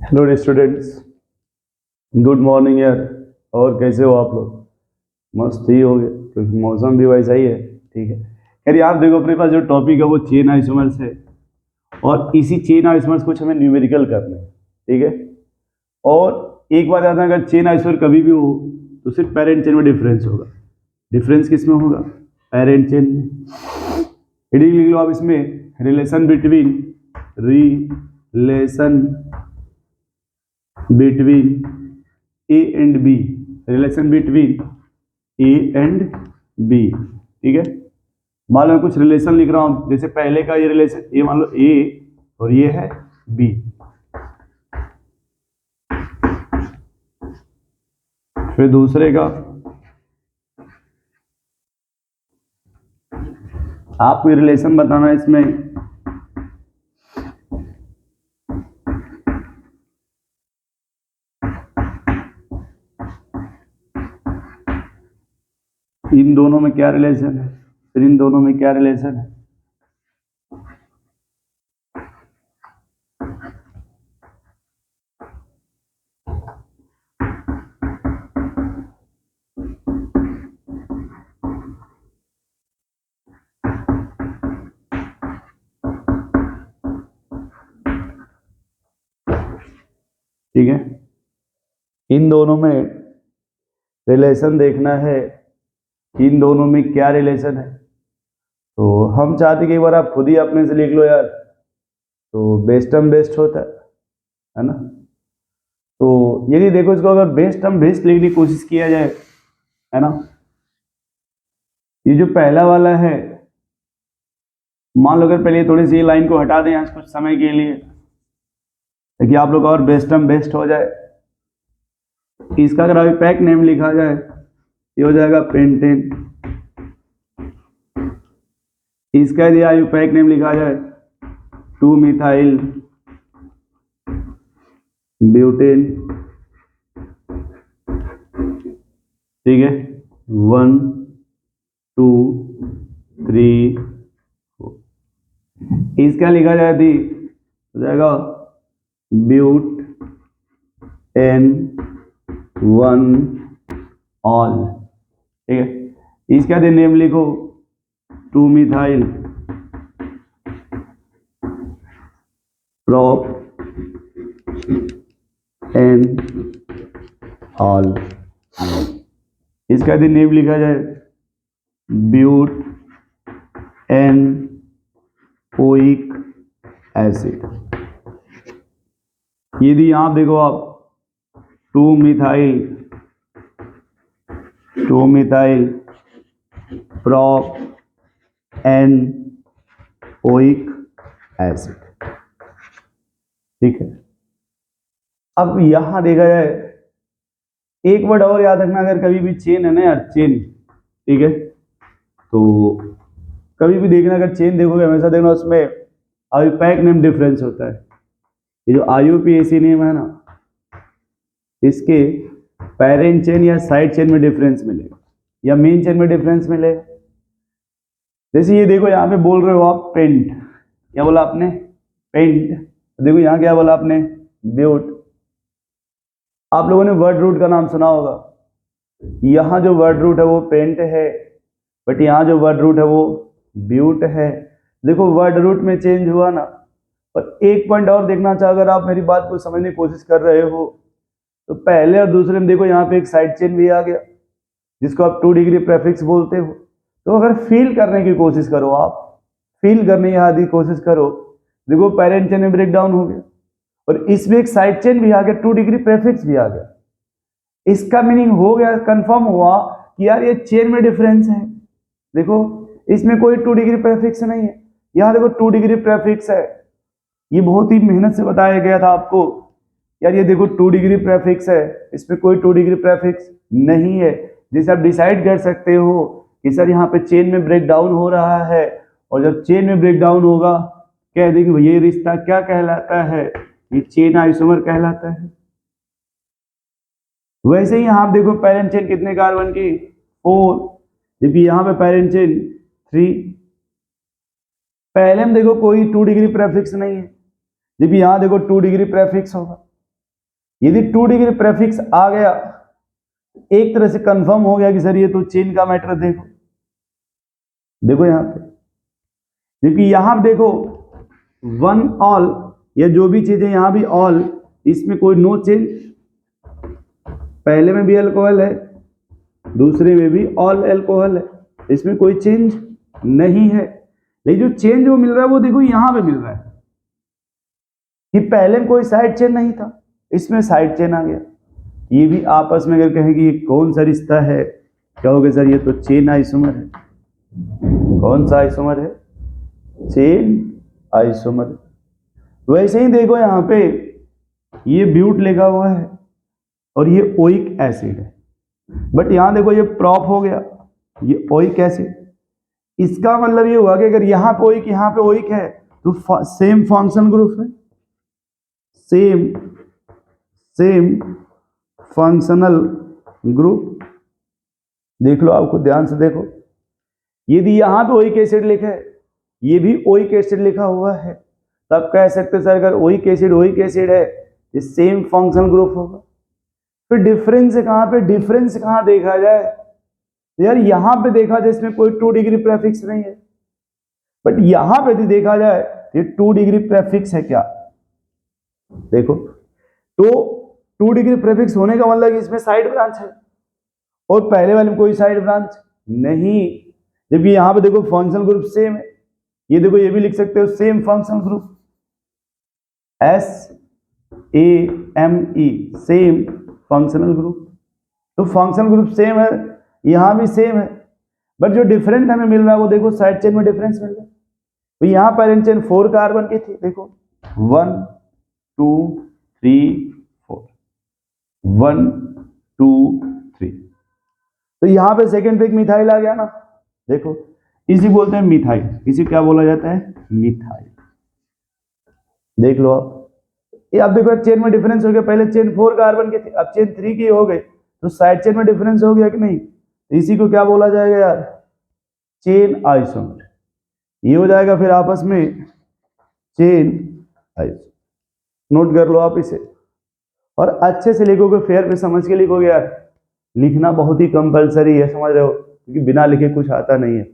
Hello students, good morning यार। और कैसे हो आप लोग? मस्त ही हो गए क्योंकि मौसम भी वैसा ही है। ठीक है यार, यार देखो अपने पास जो टॉपिक है वो चेन आइसोमर्स है और इसी चेन आइसोमर्स कुछ हमें न्यूमेरिकल करना है। ठीक है। और एक बात याद है, अगर चेन आइसोमर कभी भी हो तो सिर्फ पेरेंट चेन में डिफरेंस होगा। डिफरेंस किस में होगा? पेरेंट चेन में। हेडिंग लिख लो आप इसमें, relation between A and B. Relation between A and B. ठीक है। मान लो मैं कुछ रिलेशन लिख रहा हूं, जैसे पहले का ये रिलेशन, ये मान लो ए और ये है बी। फिर दूसरे का आपको ये रिलेशन बताना है इसमें। इन दोनों में क्या रिलेशन है, फिर इन दोनों में क्या रिलेशन है। ठीक है। इन दोनों में रिलेशन देखना है, इन दोनों में क्या रिलेशन है। तो हम चाहते कि एक बार आप खुद ही अपने से लिख लो यार, तो बेस्टम बेस्ट होता है ना। तो यदि देखो इसको अगर बेस्टम बेस्ट लिखने की कोशिश किया जाए, है ना, ये जो पहला वाला है, मान लो अगर पहले थोड़ी सी लाइन को हटा दें यहाँ कुछ समय के लिए ताकि आप लोग और बेस्टम बेस्ट हो जाए। इसका अगर अभी पैक नेम लिखा जाए, ये हो जाएगा पेंटेन। इसका यदि आयु पैक नेम लिखा जाए 2 मिथाइल ब्यूटेन। ठीक है, 1 2 3 4। इसका लिखा जाए थी, हो जाएगा ब्यूट एन 1 ऑल। ठीक है। इसका दे नेम लिखो 2 मिथाइल prop एन ऑल। इसका यदि नेम लिखा जाए ब्यूट एन ओइक एसिड। यदि यहां देखो आप 2 methyl prop anoic acid. ठीक है। अब यहां देखा जाए, एक वर्ड और याद रखना, अगर कभी भी चेन है ना यार, चेन, ठीक है, तो कभी भी देखना, अगर चेन देखोगे हमेशा देखना उसमें आयुपैक नेम डिफरेंस होता है। ये जो आईयूपीएसी नेम है ना, इसके पेरेंट चेन या साइड चेन में डिफरेंस मिलेगा या मेन चेन में डिफरेंस मिलेगा। जैसे ये देखो यहाँ पे बोल रहे हो आप पेंट, क्या बोला आपने? पेंट। देखो यहाँ क्या बोला आपने? ब्यूट। आप लोगों ने वर्ड रूट का नाम सुना होगा। यहाँ जो वर्ड रूट है वो पेंट है, बट यहाँ जो वर्ड रूट है वो ब्यूट है। देखो वर्ड रूट में चेंज हुआ ना। और एक पॉइंट और देखना चाहो, अगर आप मेरी बात को समझने की कोशिश कर रहे हो, तो पहले और दूसरे में देखो यहाँ पे एक साइड चेन भी आ गया जिसको आप 2 डिग्री प्रेफिक्स बोलते हो। तो अगर फील करने की कोशिश करो, आप फील करने की कोशिश करो, देखो पेरेंट चेन में ब्रेक डाउन हो गया और इसमें एक साइड चेन भी आ गया, 2 डिग्री प्रेफिक्स भी आ गया। इसका मीनिंग हो गया, कंफर्म हुआ कि यार ये चेन में डिफरेंस है। देखो इसमें कोई 2 डिग्री प्रेफिक्स नहीं है, यहाँ देखो 2 डिग्री प्रेफिक्स है। ये बहुत ही मेहनत से बताया गया था आपको, यार ये देखो 2 डिग्री प्रेफिक्स है, इसमें कोई 2 डिग्री प्रेफिक्स नहीं है। जिसे आप डिसाइड कर सकते हो कि सर यहाँ पे चेन में ब्रेक डाउन हो रहा है, और जब चेन में ब्रेक डाउन होगा कह देंगे ये रिश्ता क्या कहलाता है? ये चेन आइसोमर कहलाता है। वैसे ही यहाँ आप देखो पेरेंट चेन कितने कार्बन की? 4, जबकि यहाँ पे पेरेंट चेन 3। पहले में देखो कोई 2 डिग्री प्रेफिक्स नहीं है, जबकि यहाँ देखो 2 डिग्री प्रेफिक्स होगा। यदि 2 डिग्री प्रेफिक्स आ गया, एक तरह से कंफर्म हो गया कि सर ये तो चेन का मैटर। देखो देखो यहां पे, क्योंकि यहां पे देखो वन ऑल या जो भी चीजें यहां भी ऑल, इसमें कोई नो चेंज। पहले में भी अल्कोहल है, दूसरे में भी ऑल अल्कोहल है, इसमें कोई चेंज नहीं है। लेकिन जो चेंज वो मिल रहा है वो देखो यहां पे मिल रहा है कि पहले में कोई साइड चेन नहीं था, इसमें साइड चेन आ गया। ये भी आपस में अगर कहें कि ये कौन सा रिश्ता है, कहोगे सर ये तो चेन आइसोमर है। कौन सा आइसोमर है? Chain isomer. वैसे ही देखो यहां पे ये ब्यूट लिखा हुआ है और ये ओइक एसिड है, बट यहां देखो ये प्रॉप हो गया, ये ओइक एसिड। इसका मतलब ये हुआ कि अगर यहां पे ओइक यहां पे ओइक है तो सेम फंक्शन ग्रुप है, सेम फंक्शनल ग्रुप। देख लो, आपको ध्यान से देखो, यदि यहां पे ओइक एसिड लिखा है, ये भी ओइक एसिड लिखा हुआ है, तब कह सकते सर अगर ओइक एसिड है, ये सेम फंक्शनल ग्रुप होगा। फिर डिफरेंस कहां पे, डिफरेंस कहां देखा जाए? यार यहां पे देखा जाए इसमें कोई 2 डिग्री प्रेफिक्स नहीं है, बट यहां पे भी देखा जाए ये 2 डिग्री प्रेफिक्स है क्या? देखो तो 2 डिग्री प्रेफिक्स होने का मतलब इसमें साइड ब्रांच है, और पहले वाले में कोई साइड ब्रांच नहीं। जबकि यहां पे देखो फंक्शनल ग्रुप सेम है, ये देखो ये भी लिख सकते हो same functional group, SAME, same functional group. तो फंक्शनल ग्रुप सेम है, यहां भी सेम है, बट जो डिफरेंट हमें मिल रहा है वो देखो साइड चेन में डिफरेंस मिल रहा है। तो यहां पेरेंट चेन 4 कार्बन की थी, देखो 1 2 3 4, 1 2 3। तो यहां पे सेकेंड पे एक मिथाइल आ गया ना, देखो इसी बोलते हैं मिथाइल, इसी क्या बोला जाता है? मिथाइल। देख लो आप, ये अब देखो चेन में डिफरेंस हो गया, पहले चेन 4 कार्बन की थी, अब चेन 3 की हो गई, तो साइड चेन में डिफरेंस हो गया कि नहीं? इसी को क्या बोला जाएगा यार? Chain isomer. ये हो जाएगा फिर आपस में चेन आइसोमर। नोट कर लो आप इसे, और अच्छे से लिखोगे, फेयर पे समझ के लिखोगे यार। लिखना बहुत ही कंपलसरी है, समझ रहे हो, क्योंकि बिना लिखे कुछ आता नहीं है।